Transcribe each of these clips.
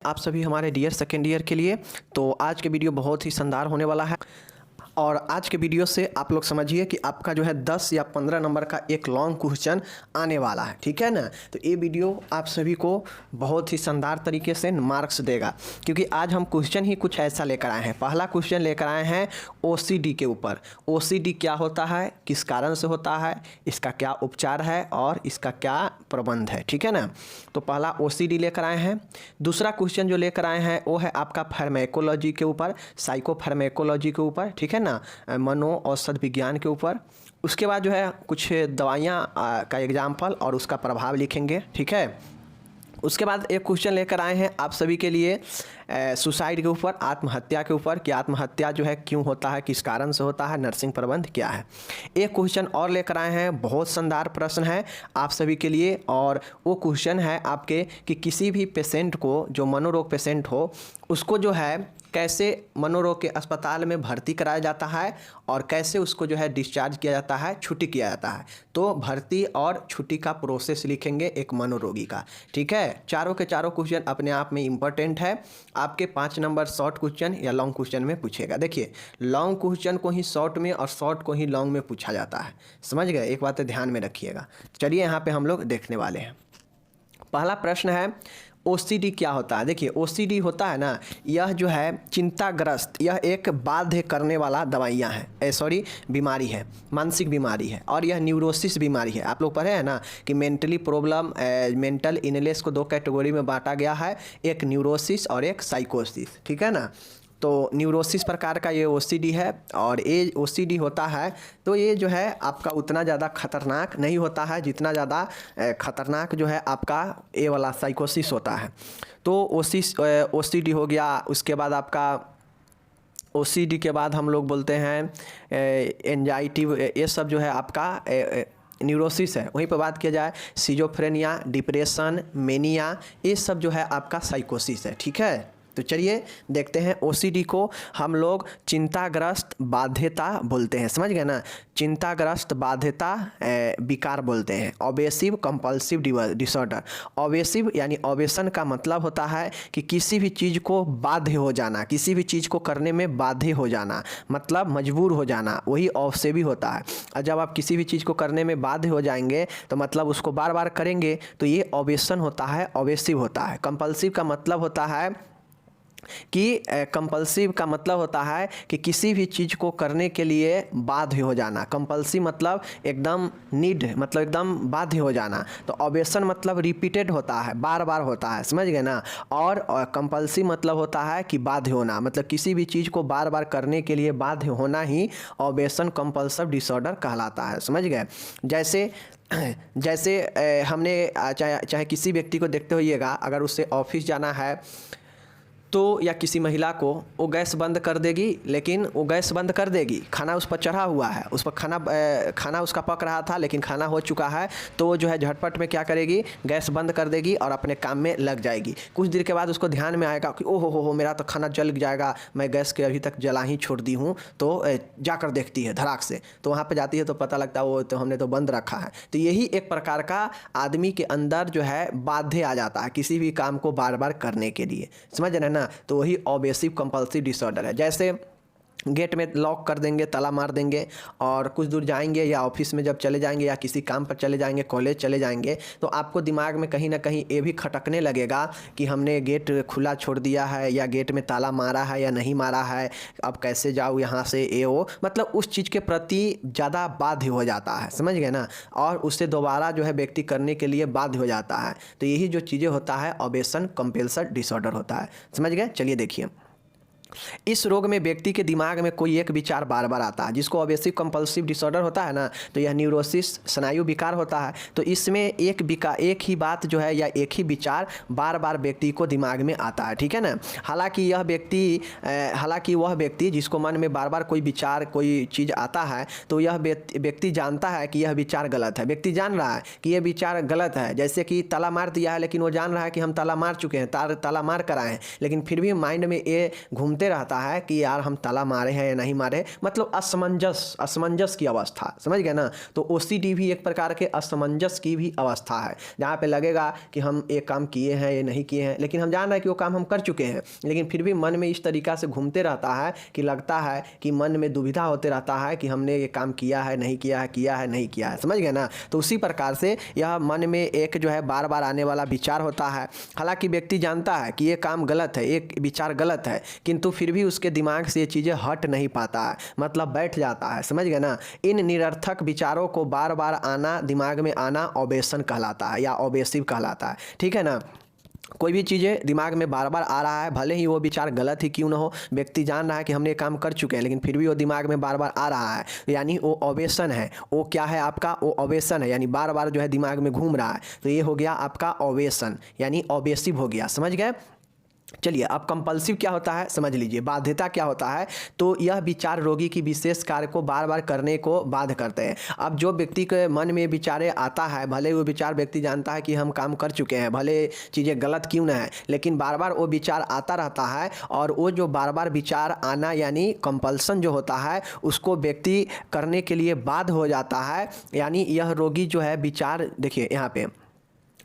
आप सभी हमारे डियर सेकेंड ईयर के लिए। तो आज के वीडियो बहुत ही शानदार होने वाला है और आज के वीडियो से आप लोग समझिए कि आपका जो है 10 या 15 नंबर का एक लॉन्ग क्वेश्चन आने वाला है, ठीक है ना। तो ये वीडियो आप सभी को बहुत ही शानदार तरीके से मार्क्स देगा, क्योंकि आज हम क्वेश्चन ही कुछ ऐसा लेकर आए हैं। पहला क्वेश्चन लेकर आए हैं ओसीडी के ऊपर। ओसीडी क्या होता है, किस कारण से होता है, इसका क्या उपचार है और इसका क्या प्रबंध है, ठीक है ना। तो पहला ओसीडी लेकर आए हैं। दूसरा क्वेश्चन जो लेकर आए हैं वो है आपका फार्मेकोलॉजी के ऊपर, साइको फार्मेकोलॉजी के ऊपर, ठीक है ना, मनो औषध विज्ञान के ऊपर। उसके बाद जो है कुछ दवाइयाँ का एग्जाम्पल और उसका प्रभाव लिखेंगे, ठीक है। उसके बाद एक क्वेश्चन लेकर आए हैं आप सभी के लिए सुसाइड के ऊपर, आत्महत्या के ऊपर, कि आत्महत्या जो है क्यों होता है, किस कारण से होता है, नर्सिंग प्रबंध क्या है। एक क्वेश्चन और लेकर आए हैं, बहुत शानदार प्रश्न है आप सभी के लिए, और वो क्वेश्चन है आपके कि किसी भी पेशेंट को, जो मनोरोग पेशेंट हो, उसको जो है कैसे मनोरोग के अस्पताल में भर्ती कराया जाता है और कैसे उसको जो है डिस्चार्ज किया जाता है, छुट्टी किया जाता है। तो भर्ती और छुट्टी का प्रोसेस लिखेंगे एक मनोरोगी का, ठीक है। चारों के चारों क्वेश्चन अपने आप में इम्पोर्टेंट है। आपके 5 नंबर शॉर्ट क्वेश्चन या लॉन्ग क्वेश्चन में पूछेगा। देखिए, लॉन्ग क्वेश्चन को ही शॉर्ट में और शॉर्ट को ही लॉन्ग में पूछा जाता है, समझ गए। एक बात ध्यान में रखिएगा। चलिए यहाँ पे हम लोग देखने वाले हैं। पहला प्रश्न है ओसीडी क्या होता है। देखिए, ओसीडी होता है ना, यह जो है चिंताग्रस्त, यह एक बाध्य करने वाला दवाइयाँ हैं, बीमारी है, मानसिक बीमारी है, और यह न्यूरोसिस बीमारी है। आप लोग पढ़े हैं ना कि मेंटली प्रॉब्लम, मेंटल इलनेस को 2 कैटेगरी में बांटा गया है, एक न्यूरोसिस और एक साइकोसिस, ठीक है ना। तो न्यूरोसिस प्रकार का ये ओसीडी है, और ये ओसीडी होता है तो ये जो है आपका उतना ज़्यादा खतरनाक नहीं होता है जितना ज़्यादा खतरनाक जो है आपका ये वाला साइकोसिस होता है। तो ओसीडी हो गया। उसके बाद आपका ओसीडी के बाद हम लोग बोलते हैं एंजाइटी, ये सब जो है आपका न्यूरोसिस है। वहीं पर बात किया जाए सिजोफ्रेनिया, डिप्रेशन, मेनिया, ये सब जो है आपका साइकोसिस है, ठीक है। तो चलिए देखते हैं। ओसीडी को हम लोग चिंताग्रस्त बाध्यता बोलते हैं, समझ गए ना। चिंताग्रस्त बाध्यता विकार बोलते हैं, ऑब्सेसिव कंपल्सिव डिसऑर्डर। ऑब्सेसिव यानी ऑब्सेशन का मतलब होता है कि किसी भी चीज़ को बाध्य हो जाना, किसी भी चीज़ को करने में बाध्य हो जाना, मतलब मजबूर हो जाना, वही ऑब्सेसिव होता है। और जब आप किसी भी चीज़ को करने में बाध्य हो जाएंगे तो मतलब उसको बार बार करेंगे तो ये ऑब्सेशन होता है, ऑब्सेसिव होता है। कंपल्सिव का मतलब होता है कि कंपल्सिव का मतलब होता है कि किसी भी चीज़ को करने के लिए बाध्य हो जाना। कंपल्सिव मतलब एकदम नीड, मतलब एकदम बाध्य हो जाना। तो ऑब्सेशन मतलब रिपीटेड होता है, बार बार होता है, समझ गए ना। और कंपल्सिव मतलब होता है कि बाध्य होना, मतलब किसी भी चीज़ को बार बार करने के लिए बाध्य होना ही ऑब्सेशन कंपल्सिव डिसऑर्डर कहलाता है, समझ गए। जैसे हमने चाहे किसी व्यक्ति को देखते होइएगा, अगर उससे ऑफिस जाना है तो, या किसी महिला को, वो गैस बंद कर देगी, लेकिन वो गैस बंद कर देगी, खाना उस पर चढ़ा हुआ है, उस पर खाना उसका पक रहा था लेकिन खाना हो चुका है, तो वो जो है झटपट में क्या करेगी, गैस बंद कर देगी और अपने काम में लग जाएगी। कुछ देर के बाद उसको ध्यान में आएगा कि ओहो हो मेरा तो खाना जल जाएगा, मैं गैस के अभी तक जला ही छोड़ दी हूँ। तो जाकर देखती है धड़ाक से, तो वहाँ पर जाती है तो पता लगता है वो तो हमने तो बंद रखा है। तो यही एक प्रकार का आदमी के अंदर जो है बाध्य आ जाता है किसी भी काम को बार बार करने के लिए, समझ रहे हैं ना। तो वही ऑब्सेसिव कंपल्सिव डिसऑर्डर है। जैसे गेट में लॉक कर देंगे, ताला मार देंगे, और कुछ दूर जाएंगे या ऑफिस में जब चले जाएंगे या किसी काम पर चले जाएंगे, कॉलेज चले जाएंगे, तो आपको दिमाग में कहीं ना कहीं ये भी खटकने लगेगा कि हमने गेट खुला छोड़ दिया है या गेट में ताला मारा है या नहीं मारा है, अब कैसे जाऊँ यहाँ से, ये वो, मतलब उस चीज़ के प्रति ज़्यादा बाध्य हो जाता है, समझ गए ना। और उससे दोबारा जो है व्यक्ति करने के लिए बाध्य हो जाता है। तो यही जो चीज़ें होता है ऑब्सेशन कंपल्सिव डिसऑर्डर होता है, समझ गए। चलिए देखिए, इस रोग में व्यक्ति के दिमाग में कोई एक विचार बार बार आता है। जिसको ऑब्सेसिव कंपल्सिव डिसऑर्डर होता है ना, तो यह न्यूरोसिस स्नायु विकार होता है। तो इसमें एक ही बात जो है या एक ही विचार बार बार व्यक्ति को दिमाग में आता है, ठीक है ना। हालांकि वह व्यक्ति जिसको मन में बार बार कोई विचार, कोई चीज़ आता है, तो यह व्यक्ति जानता है कि यह विचार गलत है। व्यक्ति जान रहा है कि यह विचार गलत है, जैसे कि ताला मार दिया है, लेकिन वो जान रहा है कि हम ताला मार चुके हैं, ताला मार कर आए हैं, लेकिन फिर भी माइंड में ये घूमता घूमते रहता है कि यार हम ताला मारे हैं या नहीं मारे, मतलब असमंजस की अवस्था, समझ गए ना। तो OCD भी एक प्रकार के असमंजस की भी अवस्था है, जहाँ पे लगेगा कि हम एक काम किए हैं या नहीं किए हैं, लेकिन हम जान रहे हैं कि वो काम हम कर चुके हैं, लेकिन फिर भी मन में इस तरीक़ा से घूमते रहता है कि लगता है कि मन में दुविधा होते रहता है कि हमने ये काम किया है नहीं किया है नहीं किया है, समझ गए ना। तो उसी प्रकार से यह मन में एक जो है बार बार आने वाला विचार होता है। हालांकि व्यक्ति जानता है कि ये काम गलत है, एक विचार गलत है, किंतु फिर भी उसके दिमाग से ये चीज़ें हट नहीं पाता है, मतलब बैठ जाता है, समझ गए ना। इन निरर्थक विचारों को बार बार आना, दिमाग में आना ऑबेशन कहलाता है या ऑबेसिव कहलाता है, ठीक है ना। कोई भी चीज़ें दिमाग में बार बार आ रहा है, भले ही वो विचार गलत ही क्यों ना हो, व्यक्ति जान रहा है कि हमने ये काम कर चुके हैं, लेकिन फिर भी वो दिमाग में बार बार आ रहा है, यानी वो ऑबेशन है। वो क्या है आपका, वो ऑबेशन है, यानी बार बार जो है दिमाग में घूम रहा है, तो ये हो गया आपका ऑबेशन, यानी ऑबेसिव हो गया, समझ गए। चलिए, अब कंपल्सिव क्या होता है समझ लीजिए। बाध्यता क्या होता है, तो यह विचार रोगी की विशेष कार्य को बार बार करने को बाध्य करते हैं। अब जो व्यक्ति के मन में विचारे आता है, भले वो विचार व्यक्ति जानता है कि हम काम कर चुके हैं, भले चीज़ें गलत क्यों ना है, लेकिन बार बार वो विचार आता रहता है, और वो जो बार बार विचार आना यानी कंपल्सन जो होता है, उसको व्यक्ति करने के लिए बाध्य हो जाता है। यानी यह रोगी जो है विचार, देखिए यहाँ पे,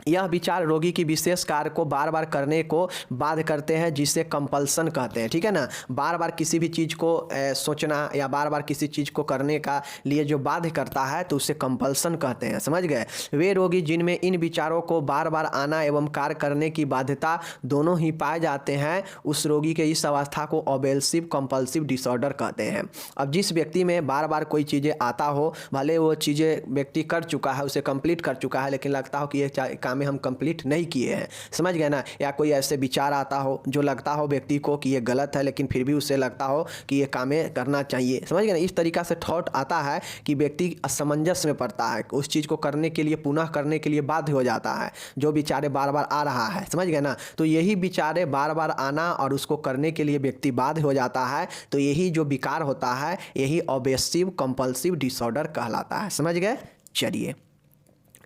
यह विचार रोगी की विशेष कार्य को बार बार करने को बाध्य करते हैं, जिसे कंपल्सन कहते हैं, ठीक है ना। बार बार किसी भी चीज़ को सोचना या बार बार किसी चीज़ को करने का लिए जो बाध्य करता है, तो उसे कंपल्सन कहते हैं, समझ गए। वे रोगी जिनमें इन विचारों को बार बार आना एवं कार्य करने की बाध्यता दोनों ही पाए जाते हैं, उस रोगी के इस अवस्था को ऑबेसिव कंपल्सिव डिसऑर्डर कहते हैं। अब जिस व्यक्ति में बार बार कोई चीज़ें आता हो, भले वो चीज़ें व्यक्ति कर चुका है, उसे कंप्लीट कर चुका है, लेकिन लगता हो कि ये काम में हम कंप्लीट नहीं किए हैं, समझ गए ना। या कोई ऐसे विचार आता हो जो लगता हो व्यक्ति को कि ये गलत है, लेकिन फिर भी उसे लगता हो कि ये काम करना चाहिए, समझ गए ना। इस तरीक़ा से थॉट आता है कि व्यक्ति असमंजस में पड़ता है, उस चीज़ को करने के लिए, पुनः करने के लिए बाध्य हो जाता है, जो विचारे बार बार आ रहा है, समझ गए ना। तो यही विचारे बार बार आना और उसको करने के लिए व्यक्ति बाध्य हो जाता है, तो यही जो विकार होता है, यही ऑबेसिव कंपल्सिव डिसऑर्डर कहलाता है, समझ गए। चलिए,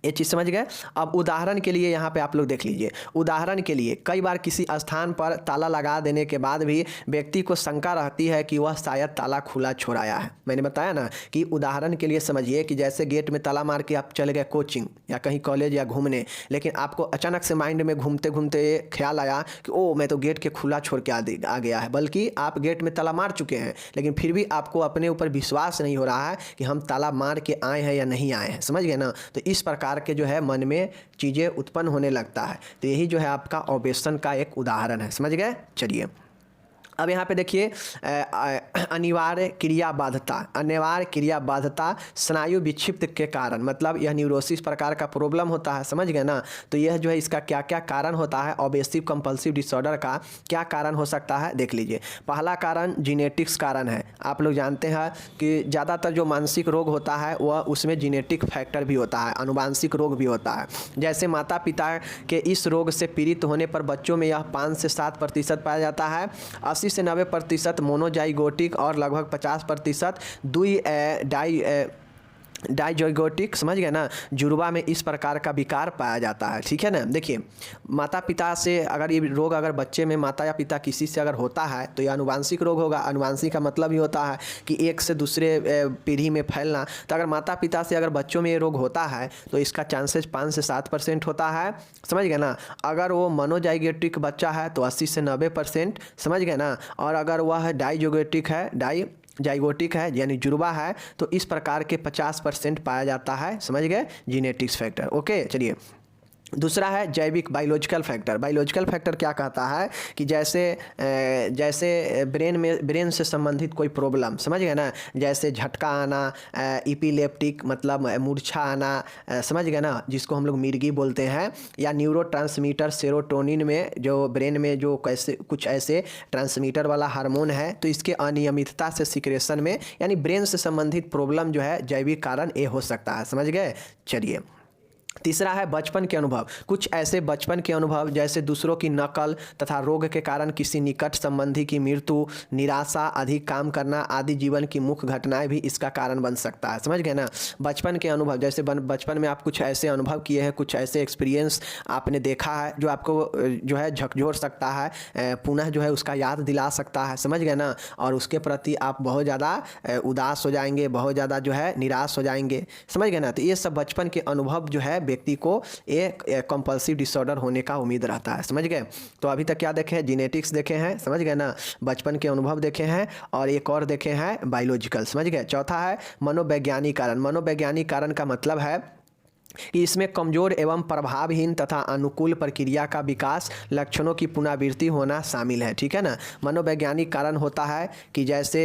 ये चीज़ समझ गए। अब उदाहरण के लिए यहाँ पे आप लोग देख लीजिए। उदाहरण के लिए, कई बार किसी स्थान पर ताला लगा देने के बाद भी व्यक्ति को शंका रहती है कि वह शायद ताला खुला छोड़ाया है। मैंने बताया ना कि उदाहरण के लिए समझिए कि जैसे गेट में ताला मार के आप चले गए कोचिंग या कहीं कॉलेज या घूमने, लेकिन आपको अचानक से माइंड में घूमते घूमते ख्याल आया कि ओ मैं तो गेट के खुला छोड़ के आ गया है, बल्कि आप गेट में ताला मार चुके हैं, लेकिन फिर भी आपको अपने ऊपर विश्वास नहीं हो रहा है कि हम ताला मार के आए हैं या नहीं आए हैं, समझ गए ना। तो इस प्रकार के जो है मन में चीज़ें उत्पन्न होने लगता है, तो यही जो है आपका ऑबेशन का एक उदाहरण है, समझ गए। चलिए, अब यहाँ पे देखिए अनिवार्य क्रिया बाध्यता स्नायु विक्षिप्त के कारण, मतलब यह न्यूरोसिस प्रकार का प्रॉब्लम होता है, समझ गए ना। तो यह जो है इसका क्या क्या कारण होता है, ऑबेसिव कंपल्सिव डिसऑर्डर का क्या कारण हो सकता है, देख लीजिए। पहला कारण जीनेटिक्स कारण है। आप लोग जानते हैं कि ज़्यादातर जो मानसिक रोग होता है वह उसमें जीनेटिक फैक्टर भी होता है, अनुवांशिक रोग भी होता है। जैसे माता पिता के इस रोग से पीड़ित होने पर बच्चों में यह 5 से 7% पाया जाता है, 80 से 90% मोनोजाइगोटिक और लगभग 50% डाइजाइगोटिक, समझ गए ना, जुड़वा में इस प्रकार का विकार पाया जाता है, ठीक है ना। देखिए, माता पिता से अगर ये रोग अगर बच्चे में माता या पिता किसी से अगर होता है तो यह अनुवांशिक रोग होगा। अनुवांशिक का मतलब ही होता है कि एक से दूसरे पीढ़ी में फैलना। तो अगर माता पिता से अगर बच्चों में ये रोग होता है तो इसका चांसेस 5 से 7% होता है, समझ गए ना। अगर वो मोनोजाइगोटिक बच्चा है तो 80 से 90%, समझ गए ना। और अगर वह डाइजाइगोटिक है यानी जुड़वा है तो इस प्रकार के 50% पाया जाता है, समझ गए, जीनेटिक्स फैक्टर। ओके, चलिए, दूसरा है जैविक बायोलॉजिकल फैक्टर। बायोलॉजिकल फैक्टर क्या कहता है कि जैसे ब्रेन से संबंधित कोई प्रॉब्लम, समझ गए ना, जैसे झटका आना, इपिलेप्टिक मतलब मूर्छा आना, समझ गए ना, जिसको हम लोग मिर्गी बोलते हैं, या न्यूरोट्रांसमीटर सेरोटोनिन में जो ब्रेन में जो कुछ ऐसे ट्रांसमीटर वाला हार्मोन है, तो इसके अनियमितता से सिक्रेशन में, यानी ब्रेन से संबंधित प्रॉब्लम जो है जैविक कारण ये हो सकता है, समझ गए। चलिए, तीसरा है बचपन के अनुभव। कुछ ऐसे बचपन के अनुभव जैसे दूसरों की नकल तथा रोग के कारण किसी निकट संबंधी की मृत्यु, निराशा, अधिक काम करना आदि जीवन की मुख्य घटनाएं भी इसका कारण बन सकता है। समझ गए ना। बचपन के अनुभव जैसे बचपन में आप कुछ ऐसे अनुभव किए हैं, कुछ ऐसे एक्सपीरियंस आपने देखा है जो आपको जो है झकझोर सकता है, पुनः जो है उसका याद दिला सकता है। समझ गए ना। और उसके प्रति आप बहुत ज़्यादा उदास हो जाएंगे, बहुत ज़्यादा जो है निराश हो जाएंगे। समझ गए ना। तो ये सब बचपन के अनुभव जो है व्यक्ति को एक कंपल्सिव डिसऑर्डर होने का उम्मीद रहता है। समझ गए। तो अभी तक क्या देखे हैं, जीनेटिक्स देखे हैं, समझ गए ना, बचपन के अनुभव देखे हैं और एक और देखे हैं बायोलॉजिकल। समझ गए। चौथा है मनोवैज्ञानिक कारण। मनोवैज्ञानिक कारण का मतलब है कि इसमें कमजोर एवं प्रभावहीन तथा अनुकूल प्रक्रिया का विकास, लक्षणों की पुनरावृत्ति होना शामिल है। ठीक है ना। मनोवैज्ञानिक कारण होता है कि जैसे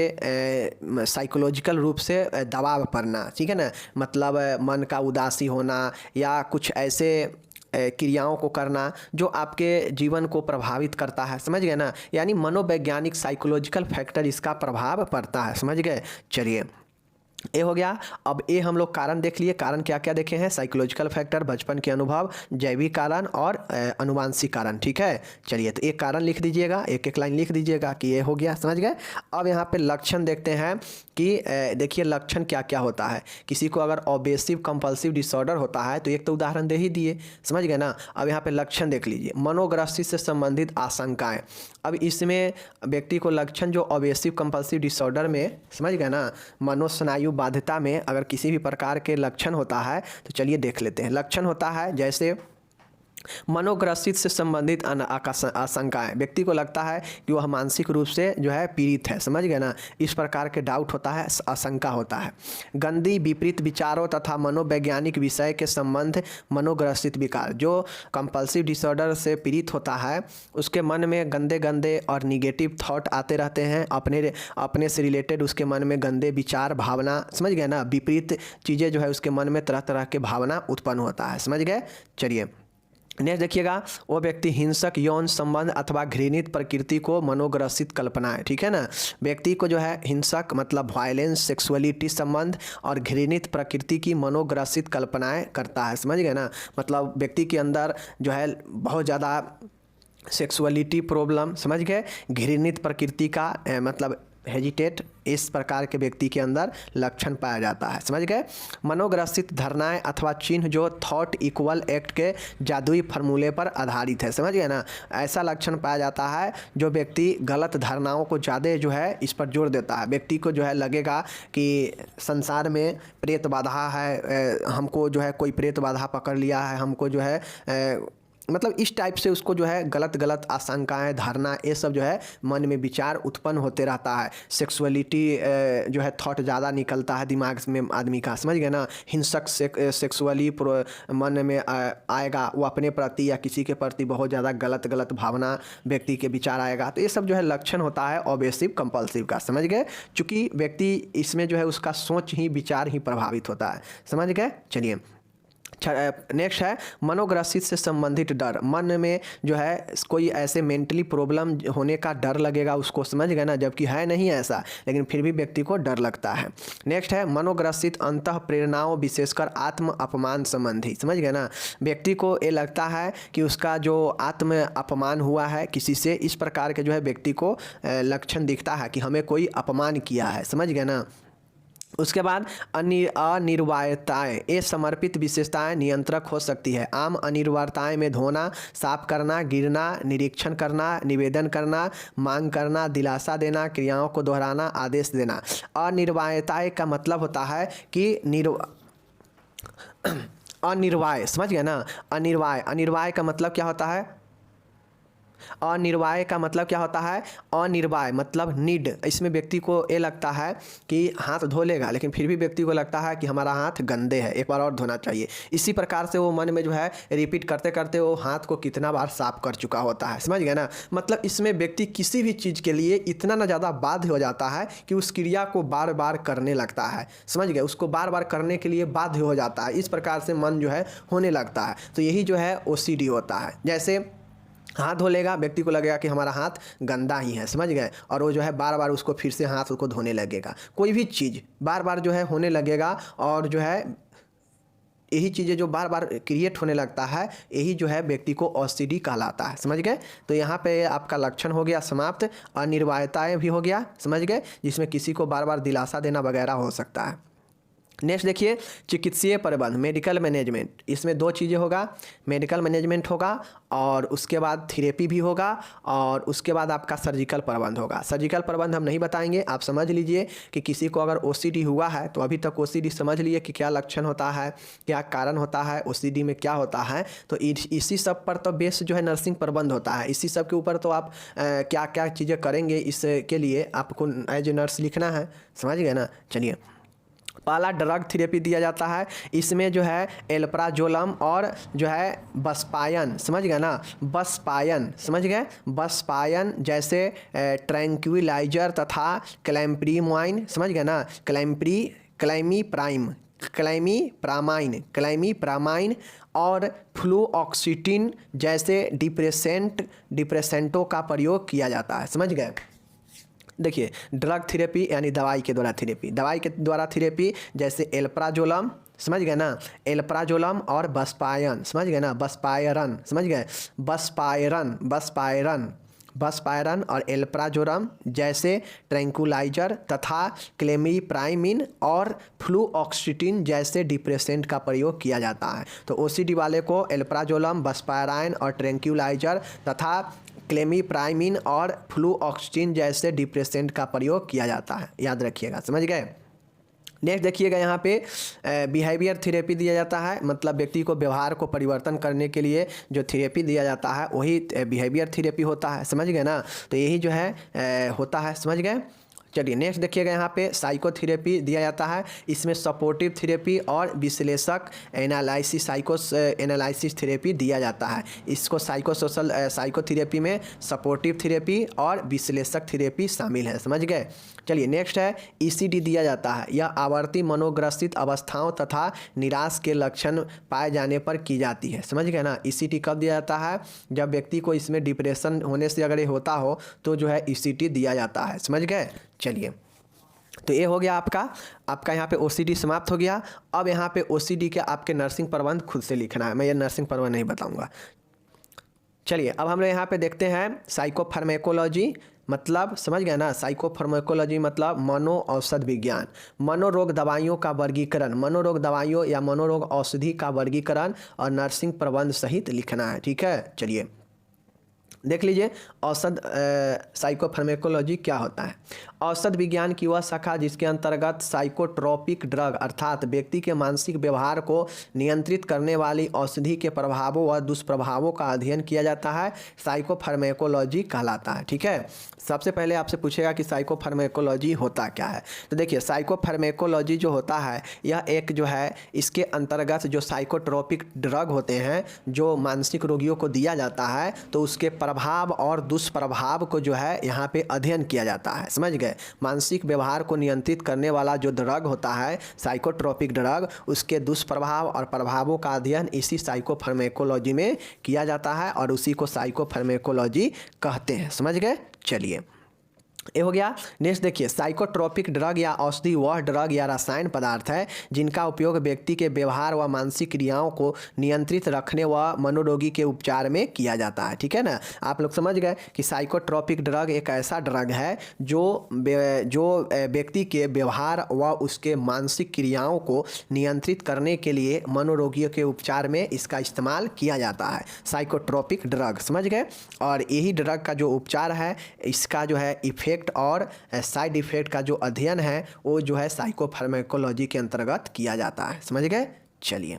साइकोलॉजिकल रूप से दबाव पड़ना। ठीक है ना। मतलब मन का उदासी होना या कुछ ऐसे क्रियाओं को करना जो आपके जीवन को प्रभावित करता है। समझ गए ना। यानी मनोवैज्ञानिक साइकोलॉजिकल फैक्टर इसका प्रभाव पड़ता है। समझ गए। चलिए ये हो गया। अब ये हम लोग कारण देख लिए। कारण क्या क्या देखे हैं, साइकोलॉजिकल फैक्टर, बचपन के अनुभव, जैविक कारण और अनुवांशिक कारण। ठीक है। चलिए तो एक कारण लिख दीजिएगा, एक एक लाइन लिख दीजिएगा कि ये हो गया। समझ गए। अब यहाँ पे लक्षण देखते हैं कि देखिए लक्षण क्या क्या होता है। किसी को अगर ऑब्सेसिव कंपल्सिव डिसऑर्डर होता है तो एक तो उदाहरण दे ही दिए। समझ गए ना। अब यहाँ पे लक्षण देख लीजिए। मनोग्रस्ति से संबंधित आशंकाएं। अब इसमें व्यक्ति को लक्षण जो ऑब्सेसिव कंपल्सिव डिसऑर्डर में, समझ गए ना, मनोस्नायु बाध्यता में अगर किसी भी प्रकार के लक्षण होता है तो चलिए देख लेते हैं। लक्षण होता है जैसे मनोग्रसित से संबंधित आशंकाएं। व्यक्ति को लगता है कि वह मानसिक रूप से जो है पीड़ित है। समझ गए ना। इस प्रकार के डाउट होता है, आशंका होता है। गंदी विपरीत विचारों तथा मनोवैज्ञानिक विषय के संबंध मनोग्रसित विकार। जो कंपल्सिव डिसऑर्डर से पीड़ित होता है उसके मन में गंदे गंदे और निगेटिव थॉट आते रहते हैं। अपने से रिलेटेड उसके मन में गंदे विचार, भावना, समझ गए ना, विपरीत चीज़ें जो है उसके मन में तरह तरह के भावना उत्पन्न होता है। समझ गए। चलिए नेक्स्ट देखिएगा। वो व्यक्ति हिंसक यौन संबंध अथवा घृणित प्रकृति को मनोग्रसित कल्पनाएं। ठीक है ना। व्यक्ति को जो है हिंसक मतलब वायलेंस, सेक्सुअलिटी संबंध और घृणित प्रकृति की मनोग्रसित कल्पनाएं करता है। समझ गए ना। मतलब व्यक्ति के अंदर जो है बहुत ज़्यादा सेक्सुअलिटी प्रॉब्लम, समझ गए, घृणित प्रकृति का मतलब हेजिटेट, इस प्रकार के व्यक्ति के अंदर लक्षण पाया जाता है। समझ गए। मनोग्रसित धारणाएं अथवा चिन्ह जो थॉट इक्वल एक्ट के जादुई फार्मूले पर आधारित है। समझ गए ना। ऐसा लक्षण पाया जाता है जो व्यक्ति गलत धारणाओं को ज़्यादा जो है इस पर जोर देता है। व्यक्ति को जो है लगेगा कि संसार में प्रेत बाधा है, हमको जो है कोई प्रेत बाधा पकड़ लिया है, हमको जो है मतलब इस टाइप से उसको जो है गलत गलत आशंकाएं, धारणा, ये सब जो है मन में विचार उत्पन्न होते रहता है। सेक्सुअलिटी जो है थॉट ज़्यादा निकलता है दिमाग में आदमी का। समझ गए ना। हिंसक सेक्सुअली मन में आएगा, वो अपने प्रति या किसी के प्रति बहुत ज़्यादा गलत गलत भावना व्यक्ति के विचार आएगा। तो ये सब जो है लक्षण होता है ऑब्सेसिव कंपल्सिव का। समझ गए। चूँकि व्यक्ति इसमें जो है उसका सोच ही, विचार ही प्रभावित होता है। समझ गए। चलिए नेक्स्ट है मनोग्रसित से संबंधित डर। मन में जो है कोई ऐसे मेंटली प्रॉब्लम होने का डर लगेगा उसको। समझ गए ना। जबकि है नहीं ऐसा, लेकिन फिर भी व्यक्ति को डर लगता है। नेक्स्ट है मनोग्रसित अंतः प्रेरणाओं विशेषकर आत्म अपमान संबंधी। समझ गए ना। व्यक्ति को ये लगता है कि उसका जो आत्म अपमान हुआ है किसी से, इस प्रकार के जो है व्यक्ति को लक्षण दिखता है कि हमें कोई अपमान किया है। समझ गए ना। उसके बाद अनिवार्यताएं। ये समर्पित विशेषताएं नियंत्रक हो सकती है। आम अनिवार्यताएं में धोना, साफ करना, गिरना, निरीक्षण करना, निवेदन करना, मांग करना, दिलासा देना, क्रियाओं को दोहराना, आदेश देना। अनिवार्यताएं का मतलब होता है कि अनिर्वाय। समझ गए ना। अनिर्वाय का मतलब क्या होता है, अनिर्वाय का मतलब क्या होता है, अनिर्वाय मतलब नीड। इसमें व्यक्ति को ये लगता है कि हाथ धो लेगा, लेकिन फिर भी व्यक्ति को लगता है कि हमारा हाथ गंदे है, एक बार और धोना चाहिए। इसी प्रकार से वो मन में जो है रिपीट करते करते वो हाथ को कितना बार साफ कर चुका होता है। समझ गए ना। मतलब इसमें व्यक्ति किसी भी चीज़ के लिए इतना ना ज़्यादा बाध्य हो जाता है कि उस क्रिया को बार बार करने लगता है। समझ गए। उसको बार बार करने के लिए बाध्य हो जाता है। इस प्रकार से मन जो है होने लगता है। तो यही जो है OCD होता है। जैसे हाथ धो लेगा, व्यक्ति को लगेगा कि हमारा हाथ गंदा ही है। समझ गए। और वो जो है बार बार उसको फिर से हाथ को धोने लगेगा। कोई भी चीज़ बार बार जो है होने लगेगा और जो है यही चीज़ें जो बार बार क्रिएट होने लगता है, यही जो है व्यक्ति को OCD कहलाता है। समझ गए? तो यहाँ पे आपका लक्षण हो गया समाप्त। अनिवार्यताएँ भी हो गया, समझ गए, जिसमें किसी को बार बार दिलासा देना वगैरह हो सकता है। नेक्स्ट देखिए, चिकित्सीय प्रबंध, मेडिकल मैनेजमेंट। इसमें दो चीज़ें होगा, मेडिकल मैनेजमेंट होगा और उसके बाद थेरेपी भी होगा और उसके बाद आपका सर्जिकल प्रबंध होगा। सर्जिकल प्रबंध हम नहीं बताएंगे, आप समझ लीजिए कि किसी को अगर OCD हुआ है तो अभी तक OCD समझ लिए कि क्या लक्षण होता है, क्या कारण होता है, OCD में क्या होता है। तो इसी सब पर तो बेस जो है नर्सिंग प्रबंध होता है। इसी सब के ऊपर तो आप क्या क्या चीज़ें करेंगे, इसके लिए आपको एज ए नर्स लिखना है। समझ गए ना? चलिए, पहला ड्रग थेरेपी दिया जाता है। इसमें जो है एल्प्राजोलम और जो है बस्पायन, समझ गए ना, बस्पायन, समझ गए, बस्पायन जैसे ट्रैंक्विलाइजर तथा क्लैम्प्रीमाइन, समझ गए ना, क्लैमीप्रामाइन और फ्लूऑक्सीटिन जैसे डिप्रेसेंटों का प्रयोग किया जाता है। समझ गए? देखिए, ड्रग थेरेपी यानी दवाई के द्वारा थेरेपी जैसे एल्प्राजोलम, समझ गए ना, एल्प्राजोलम और बस्पायन, समझ गए ना, बस्पायरन, समझ गए, बस्पायरन और एल्प्राजोलम जैसे ट्रैंक्विलाइजर तथा क्लेमिप्रामाइन और फ्लूऑक्सीटिन जैसे डिप्रेसेंट का प्रयोग किया जाता है। तो OCD वाले को एल्प्राजोलम, बस्पायराइन और ट्रैंक्विलाइजर तथा क्लेमिप्रामाइन और फ्लूऑक्सीटिन जैसे डिप्रेसेंट का प्रयोग किया जाता है, याद रखिएगा। समझ गए? नेक्स्ट देखिएगा, यहाँ पे बिहेवियर थेरेपी दिया जाता है, मतलब व्यक्ति को व्यवहार को परिवर्तन करने के लिए जो थेरेपी दिया जाता है वही बिहेवियर थेरेपी होता है। समझ गए ना? तो यही जो है होता है। समझ गए? चलिए, नेक्स्ट देखिएगा, यहाँ पे साइकोथेरेपी दिया जाता है। इसमें सपोर्टिव थेरेपी और विश्लेषक एनालिसिस थेरेपी दिया जाता है। इसको साइकोथेरेपी में सपोर्टिव थेरेपी और विश्लेषक थेरेपी शामिल है। समझ गए? चलिए, नेक्स्ट है ECD दिया जाता है। यह आवर्ती मनोग्रसित अवस्थाओं तथा निराश के लक्षण पाए जाने पर की जाती है। समझ गए ना? ECD कब दिया जाता है? जब व्यक्ति को इसमें डिप्रेशन होने से अगर ये होता हो तो जो है ECD दिया जाता है। समझ गए? चलिए, तो ये हो गया आपका यहाँ पे OCD समाप्त हो गया। अब यहाँ पे OCD के आपके नर्सिंग प्रबंध खुद से लिखना है, मैं ये नर्सिंग प्रबंध नहीं बताऊँगा। चलिए, अब हम लोग यहाँ पे देखते हैं साइकोफार्मेकोलॉजी, मतलब समझ गए ना, साइकोफार्मेकोलॉजी मतलब मनो औषध विज्ञान, मनोरोग दवाइयों का वर्गीकरण, मनोरोग दवाइयों या मनोरोग औषधि का वर्गीकरण और नर्सिंग प्रबंध सहित लिखना है। ठीक है? चलिए, देख लीजिए, औषध साइकोफार्मेकोलॉजी क्या होता है। औषध विज्ञान की वह शाखा जिसके अंतर्गत साइकोट्रोपिक ड्रग अर्थात व्यक्ति के मानसिक व्यवहार को नियंत्रित करने वाली औषधि के प्रभावों व दुष्प्रभावों का अध्ययन किया जाता है, साइकोफार्मेकोलॉजी कहलाता है। ठीक है? सबसे पहले आपसे पूछेगा कि साइकोफार्मेकोलॉजी होता क्या है। तो देखिए, साइकोफार्मेकोलॉजी जो होता है यह एक जो है इसके अंतर्गत जो साइकोट्रोपिक ड्रग होते हैं जो मानसिक रोगियों को दिया जाता है, तो उसके प्रभाव और दुष्प्रभाव को जो है यहाँ पे अध्ययन किया जाता है। समझ गए? मानसिक व्यवहार को नियंत्रित करने वाला जो ड्रग होता है साइकोट्रोपिक ड्रग, उसके दुष्प्रभाव और प्रभावों का अध्ययन इसी साइकोफार्मेकोलॉजी में किया जाता है और उसी को साइकोफार्मेकोलॉजी कहते हैं। समझ गए? चलिए, ये हो गया। नेक्स्ट देखिए, साइकोट्रोपिक ड्रग या औषधि वह ड्रग या रसायन पदार्थ है जिनका उपयोग व्यक्ति के व्यवहार व मानसिक क्रियाओं को नियंत्रित रखने व मनोरोगी के उपचार में किया जाता है। ठीक है ना? आप लोग समझ गए कि साइकोट्रोपिक ड्रग एक ऐसा ड्रग है जो व्यक्ति के व्यवहार व उसके मानसिक क्रियाओं को नियंत्रित करने के लिए मनोरोगियों के उपचार में इसका इस्तेमाल किया जाता है, साइकोट्रोपिक ड्रग। समझ गए? और यही ड्रग का जो उपचार है, इसका जो है इफेक्ट और साइड इफेक्ट का जो अध्ययन है वो जो है साइकोफार्मेकोलॉजी के अंतर्गत किया जाता है। समझ गए? चलिए,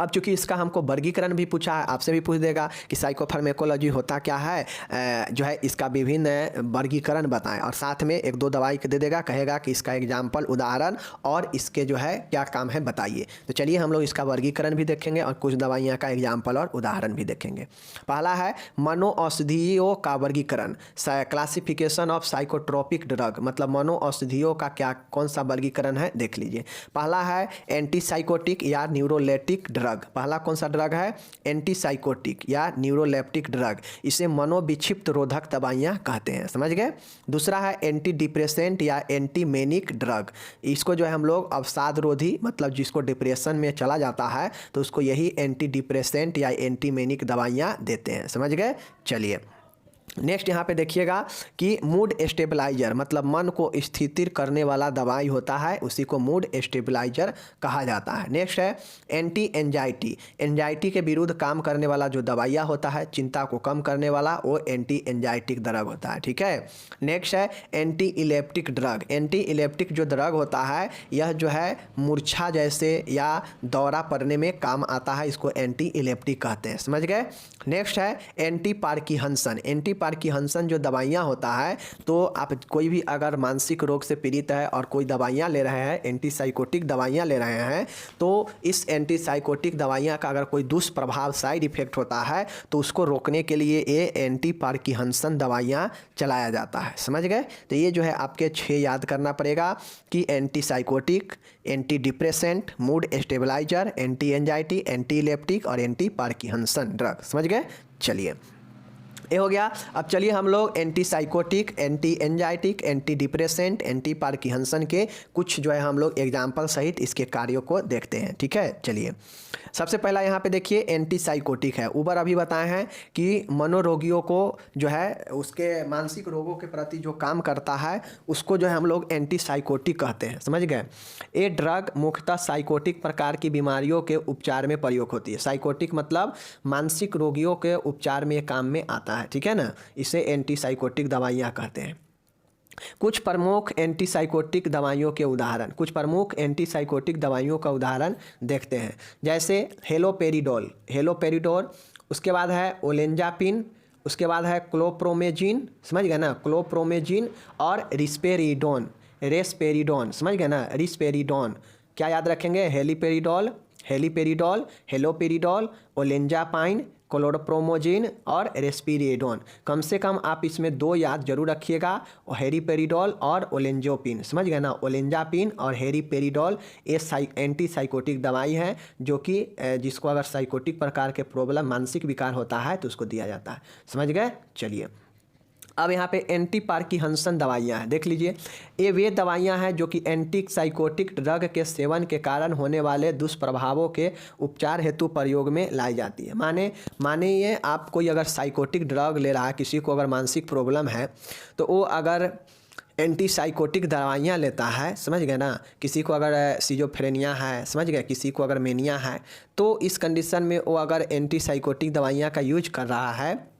अब चूंकि इसका हमको वर्गीकरण भी पूछा है, आपसे भी पूछ देगा कि साइकोफार्मेकोलॉजी होता क्या है, जो है इसका विभिन्न वर्गीकरण बताएं और साथ में एक दो दवाई दे देगा, कहेगा कि इसका एग्जाम्पल, उदाहरण और इसके जो है क्या काम है बताइए। तो चलिए हम लोग इसका वर्गीकरण भी देखेंगे और कुछ दवाइयाँ का एग्जाम्पल और उदाहरण भी देखेंगे। पहला है मनो औषधियों का वर्गीकरण, क्लासिफिकेशन ऑफ साइकोट्रोपिक ड्रग, मतलब मनो औषधियों का क्या कौन सा वर्गीकरण है देख लीजिए। पहला है एंटीसाइकोटिक या न्यूरोलेटिक न्यूरोलेप्टिक ड्रग। पहला कौन सा ड्रग है? एंटीसाइकोटिक या न्यूरोलेप्टिक ड्रग, इसे मनोविक्षिप्त रोधक दवाइयाँ कहते हैं, समझ गए। दूसरा है एंटी डिप्रेसेंट या एंटी मेनिक ड्रग, इसको जो है हम लोग अवसाद रोधी, मतलब जिसको डिप्रेशन में चला जाता है तो उसको यही एंटी डिप्रेसेंट या एंटी मेनिक दवाइयाँ देते हैं, समझ गए। चलिए नेक्स्ट यहाँ पे देखिएगा कि मूड स्टेबलाइजर, मतलब मन को स्थिर करने वाला दवाई होता है, उसी को मूड स्टेबलाइजर कहा जाता है। नेक्स्ट है एंटी एंजाइटी, एंजाइटी के विरुद्ध काम करने वाला जो दवाइयाँ होता है, चिंता को कम करने वाला, वो एंटी एंजाइटिक ड्रग होता है, ठीक है। नेक्स्ट है anti elliptic drug, anti elliptic जो ड्रग होता है यह जो है मूर्छा जैसे या दौरा पड़ने में काम आता है, इसको एंटी इलेप्टिक कहते हैं, समझ गए। नेक्स्ट है एंटी पार्किंसन, एंटी पार्किंसन जो दवाइयाँ होता है, तो आप कोई भी अगर मानसिक रोग से पीड़ित है और कोई दवाइयाँ ले रहे हैं, एंटीसाइकोटिक दवाइयाँ ले रहे हैं, तो इस एंटीसाइकोटिक दवाइयाँ का अगर कोई दुष्प्रभाव साइड इफेक्ट होता है तो उसको रोकने के लिए ये एंटी पार्किंसन दवाइयाँ चलाया जाता है, समझ गए। तो ये जो है आपके 6 याद करना पड़ेगा कि antipsychotic, antidepressant, mood stabiliser, anti anxiety, antiepileptic और एंटी पार्किंसन ड्रग, समझ गए। चलिए ये हो गया। अब चलिए हम लोग एंटीसाइकोटिक, एंटी एंजाइटिक, एंटी डिप्रेसेंट, एंटी पार्किंसन के कुछ जो है हम लोग एग्जाम्पल सहित इसके कार्यों को देखते हैं, ठीक है। चलिए सबसे पहला यहाँ पे देखिए एंटीसाइकोटिक है, ऊपर अभी बताए हैं कि मनोरोगियों को जो है उसके मानसिक रोगों के प्रति जो काम करता है उसको जो है हम लोग एंटीसाइकोटिक कहते हैं, समझ गए। ये ड्रग मुख्यतः साइकोटिक प्रकार की बीमारियों के उपचार में प्रयोग होती है। साइकोटिक मतलब मानसिक रोगियों के उपचार में काम में आता है, ठीक है ना, इसे एंटीसाइकोटिक दवाइयाँ कहते हैं। कुछ प्रमुख एंटीसाइकोटिक दवाइयों के उदाहरण, कुछ प्रमुख एंटीसाइकोटिक दवाइयों का उदाहरण देखते हैं, जैसे हेलोपेरिडोल, हेलोपेरिडोल, उसके बाद है ओलेंजापिन, उसके बाद है क्लोप्रोमेजिन, समझ गए ना, क्लोप्रोमेजिन, और रिस्पेरिडोन, रेस्पेरिडोन, समझ गए ना, रिस्पेरिडोन। क्या याद रखेंगे? हेलीपेरिडोल, हेलीपेरिडोल, हेलोपेरिडोल, ओलेंजापाइन, क्लोरोप्रोमोजिन और रेस्पिरिडोन। कम से कम आप इसमें 2 याद जरूर रखिएगा, हेरीपेरिडोल और ओलेंजोपिन, समझ गए ना, ओलेंजापिन और हेरीपेरिडोल ये एंटी साइकोटिक दवाई है जो कि जिसको अगर साइकोटिक प्रकार के प्रॉब्लम, मानसिक विकार होता है तो उसको दिया जाता है, समझ गए। चलिए अब यहाँ पे एंटी पार्किंसन दवाइयाँ हैं, देख लीजिए। ये वे दवाइयाँ हैं जो कि एंटी साइकोटिक ड्रग के सेवन के कारण होने वाले दुष्प्रभावों के उपचार हेतु प्रयोग में लाई जाती है। माने ये आप कोई अगर साइकोटिक ड्रग ले रहा है, किसी को अगर मानसिक प्रॉब्लम है तो वो अगर एंटी साइकोटिक दवाइयाँ लेता है, समझ गए ना, किसी को अगर सिजोफ्रेनिया है, समझ गए, किसी को अगर मेनिया है, तो इस कंडीशन में वो अगर एंटी साइकोटिक दवाइयाँ का यूज कर रहा है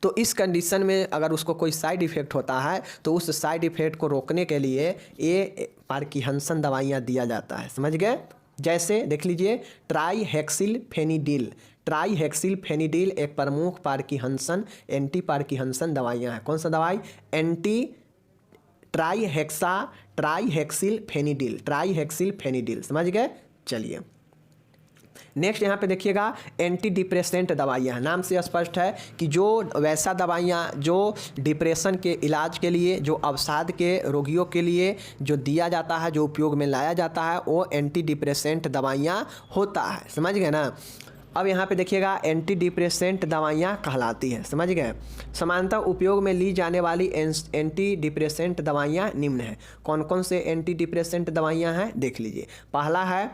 तो इस कंडीशन में अगर उसको कोई साइड इफ़ेक्ट होता है तो उस साइड इफ़ेक्ट को रोकने के लिए ये पार्किंसन दवाइयाँ दिया जाता है, समझ गए। जैसे देख लीजिए ट्राईहेक्सिलफेनिडिल, ट्राईहेक्सिलफेनिडिल एक प्रमुख पार्किंसन, एंटी पार्किंसन दवाइयाँ हैं। कौन सा दवाई? एंटी ट्राईहेक्सिलफेनिडिल, ट्राईहेक्सिलफेनिडिल, समझ गए। चलिए नेक्स्ट यहाँ पे देखिएगा एंटी डिप्रेसेंट दवाइयाँ, नाम से स्पष्ट है कि जो वैसा दवाइयाँ जो डिप्रेशन के इलाज के लिए, जो अवसाद के रोगियों के लिए जो दिया जाता है, जो उपयोग में लाया जाता है, वो एंटी डिप्रेसेंट दवाइयाँ होता है, समझ गए ना। अब यहाँ पे देखिएगा एंटी डिप्रेसेंट दवाइयाँ कहलाती है, समझ गए। सामान्यतः उपयोग में ली जाने वाली एंटी डिप्रेसेंट दवाइयाँ निम्न हैं। कौन कौन से एंटी डिप्रेसेंट दवाइयाँ हैं देख लीजिए। पहला है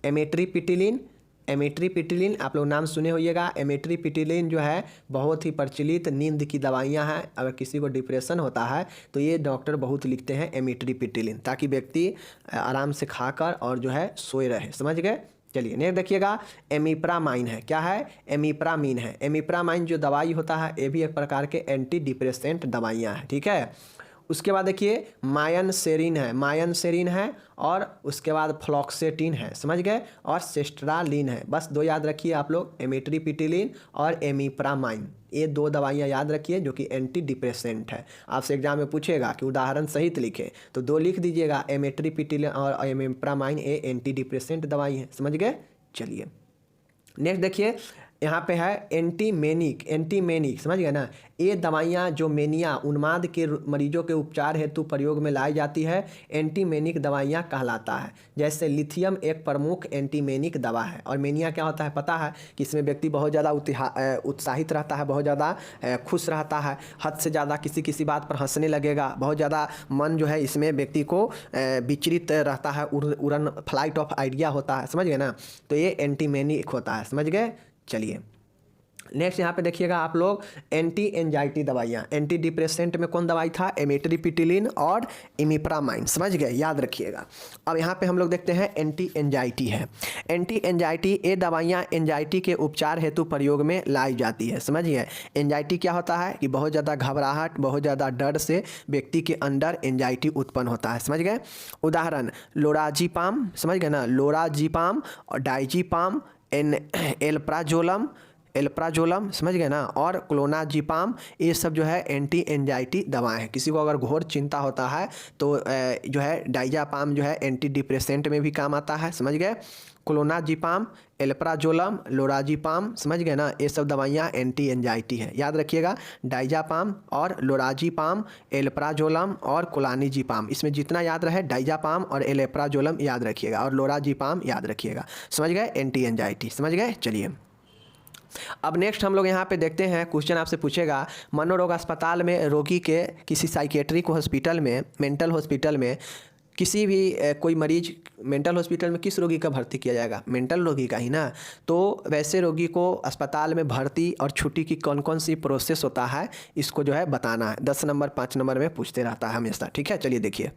एमेट्रिपिटिलिन, एमेट्रिपिटिलिन आप लोग नाम सुने होइएगा। एमेट्रिपिटिलिन जो है बहुत ही प्रचलित नींद की दवाइयाँ हैं। अगर किसी को डिप्रेशन होता है तो ये डॉक्टर बहुत लिखते हैं एमेट्रिपिटिलिन, ताकि व्यक्ति आराम से खाकर और जो है सोए रहे, समझ गए। चलिए नेक्स्ट देखिएगा एमिप्रामाइन है। क्या है? एमिप्रामीन है। एमिप्रामाइन जो दवाई होता है ये भी एक प्रकार के एंटी डिप्रेसेंट दवाइयाँ हैं, ठीक है। उसके बाद देखिए मायनसेरिन है, मायनसेरिन है, और उसके बाद फ्लॉक्सेटिन है, समझ गए, और सेस्ट्रालिन है। बस 2 याद रखिए आप लोग, एमेट्रिपिटिलिन और एमिप्रामाइन, ये 2 दवाइयाँ याद रखिए जो कि एंटी डिप्रेसेंट है। आपसे एग्जाम में पूछेगा कि उदाहरण सहित लिखे तो 2 लिख दीजिएगा, एमेट्रिपिटिलिन और एमिप्रामाइन, ये एंटी डिप्रेसेंट दवाई है, समझ गए। चलिए नेक्स्ट देखिए यहाँ पे है एंटीमेनिक समझ गए ना। ये दवाइयाँ जो मेनिया उन्माद के मरीजों के उपचार हेतु प्रयोग में लाई जाती है, एंटीमेनिक दवाइयाँ कहलाता है। जैसे लिथियम एक प्रमुख एंटीमेनिक दवा है। और मेनिया क्या होता है पता है कि इसमें व्यक्ति बहुत ज़्यादा उत्साहित रहता है, बहुत ज़्यादा खुश रहता है, हद से ज़्यादा किसी बात पर हंसने लगेगा, बहुत ज़्यादा मन जो है इसमें व्यक्ति को विचलित रहता है, उड़न फ्लाइट ऑफ आइडिया होता है, समझ गए ना। तो ये एंटीमेनिक होता है, समझ गए। चलिए नेक्स्ट यहाँ पे देखिएगा आप लोग, एंटी एंजाइटी दवाइयाँ। एंटी डिप्रेसेंट में कौन दवाई था, एमेट्रिपिटिलिन और इमिप्रामाइन, समझ गए, याद रखिएगा। अब यहाँ पे हम लोग देखते हैं एंटी एंजाइटी है। एंटी एंजाइटी ये दवाइयाँ एंजाइटी के उपचार हेतु प्रयोग में लाई जाती है, समझिए। एंजाइटी क्या होता है कि बहुत ज़्यादा घबराहट, बहुत ज़्यादा डर से व्यक्ति के अंदर एंजाइटी उत्पन्न होता है, समझ गए। उदाहरण लोराजीपाम, समझ गए ना, लोराजीपाम और डाइजीपाम, एल्प्राजोलम, समझ गए ना, और क्लोनाजीपाम, ये सब जो है एंटी एंजाइटी दवाएं हैं। किसी को अगर घोर चिंता होता है तो जो है डाइजापाम जो है एंटी डिप्रेसेंट में भी काम आता है, समझ गए। क्लोनाजीपाम, एल्प्राजोलम, लोराजीपाम, समझ गए ना, ये सब दवाइयाँ एंटी एंजाइटी है, याद रखिएगा। डाइजापाम और लोराजीपाम, एल्प्राजोलम और क्लोनाजीपाम, इसमें जितना याद रहे डाइजापाम और एल्प्राजोलम याद रखिएगा और लोराजीपाम याद रखिएगा, समझ गए, एंटी एंजाइटी, समझ गए। चलिए अब नेक्स्ट हम लोग यहाँ पे देखते हैं, क्वेश्चन आपसे पूछेगा, मनोरोग अस्पताल में रोगी के किसी साइकेट्रिक हॉस्पिटल में, मेंटल हॉस्पिटल में किसी भी कोई मरीज मेंटल हॉस्पिटल में किस रोगी का भर्ती किया जाएगा, मेंटल रोगी का ही ना। तो वैसे रोगी को अस्पताल में भर्ती और छुट्टी की कौन कौन सी प्रोसेस होता है, इसको जो है बताना है। 10 नंबर 5 नंबर में पूछते रहता है हमेशा, ठीक है। चलिए देखिए,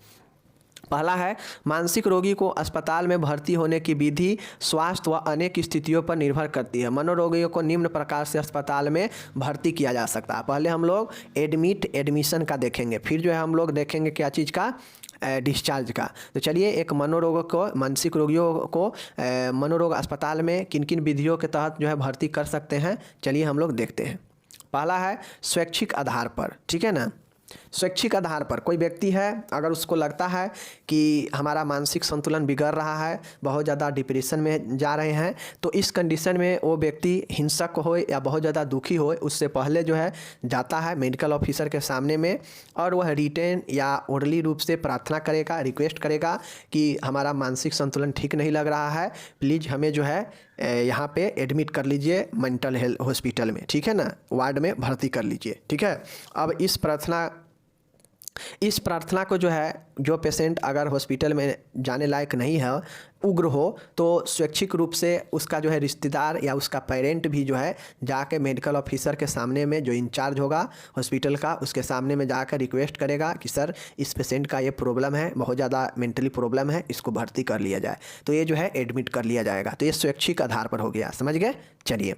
पहला है मानसिक रोगी को अस्पताल में भर्ती होने की विधि स्वास्थ्य व अनेक स्थितियों पर निर्भर करती है। मनोरोगियों को निम्न प्रकार से अस्पताल में भर्ती किया जा सकता है। पहले हम लोग एडमिशन का देखेंगे, फिर जो है हम लोग देखेंगे क्या चीज़ का, डिस्चार्ज का। तो चलिए एक मनोरोग को, मानसिक रोगियों को मनोरोग अस्पताल में किन किन विधियों के तहत जो है भर्ती कर सकते हैं, चलिए हम लोग देखते हैं। पहला है स्वैच्छिक आधार पर, ठीक है ना। स्वैच्छिक आधार पर कोई व्यक्ति है, अगर उसको लगता है कि हमारा मानसिक संतुलन बिगड़ रहा है, बहुत ज़्यादा डिप्रेशन में जा रहे हैं, तो इस कंडीशन में वो व्यक्ति हिंसक हो या बहुत ज़्यादा दुखी हो, उससे पहले जो है जाता है मेडिकल ऑफिसर के सामने में, और वह रिटेन या ओरली रूप से प्रार्थना करेगा, रिक्वेस्ट करेगा कि हमारा मानसिक संतुलन ठीक नहीं लग रहा है, प्लीज़ हमें जो है यहाँ पे एडमिट कर लीजिए मेंटल हेल्थ हॉस्पिटल में, ठीक है ना, वार्ड में भर्ती कर लीजिए, ठीक है। अब इस प्रार्थना को जो है, जो पेशेंट अगर हॉस्पिटल में जाने लायक नहीं है, उग्र हो, तो स्वैच्छिक रूप से उसका जो है रिश्तेदार या उसका पेरेंट भी जो है जाके मेडिकल ऑफिसर के सामने में, जो इंचार्ज होगा हॉस्पिटल का, उसके सामने में जाकर रिक्वेस्ट करेगा कि सर इस पेशेंट का ये प्रॉब्लम है, बहुत ज़्यादा मेंटली प्रॉब्लम है, इसको भर्ती कर लिया जाए। तो ये जो है एडमिट कर लिया जाएगा। तो ये स्वैच्छिक आधार पर हो गया, समझ गए। चलिए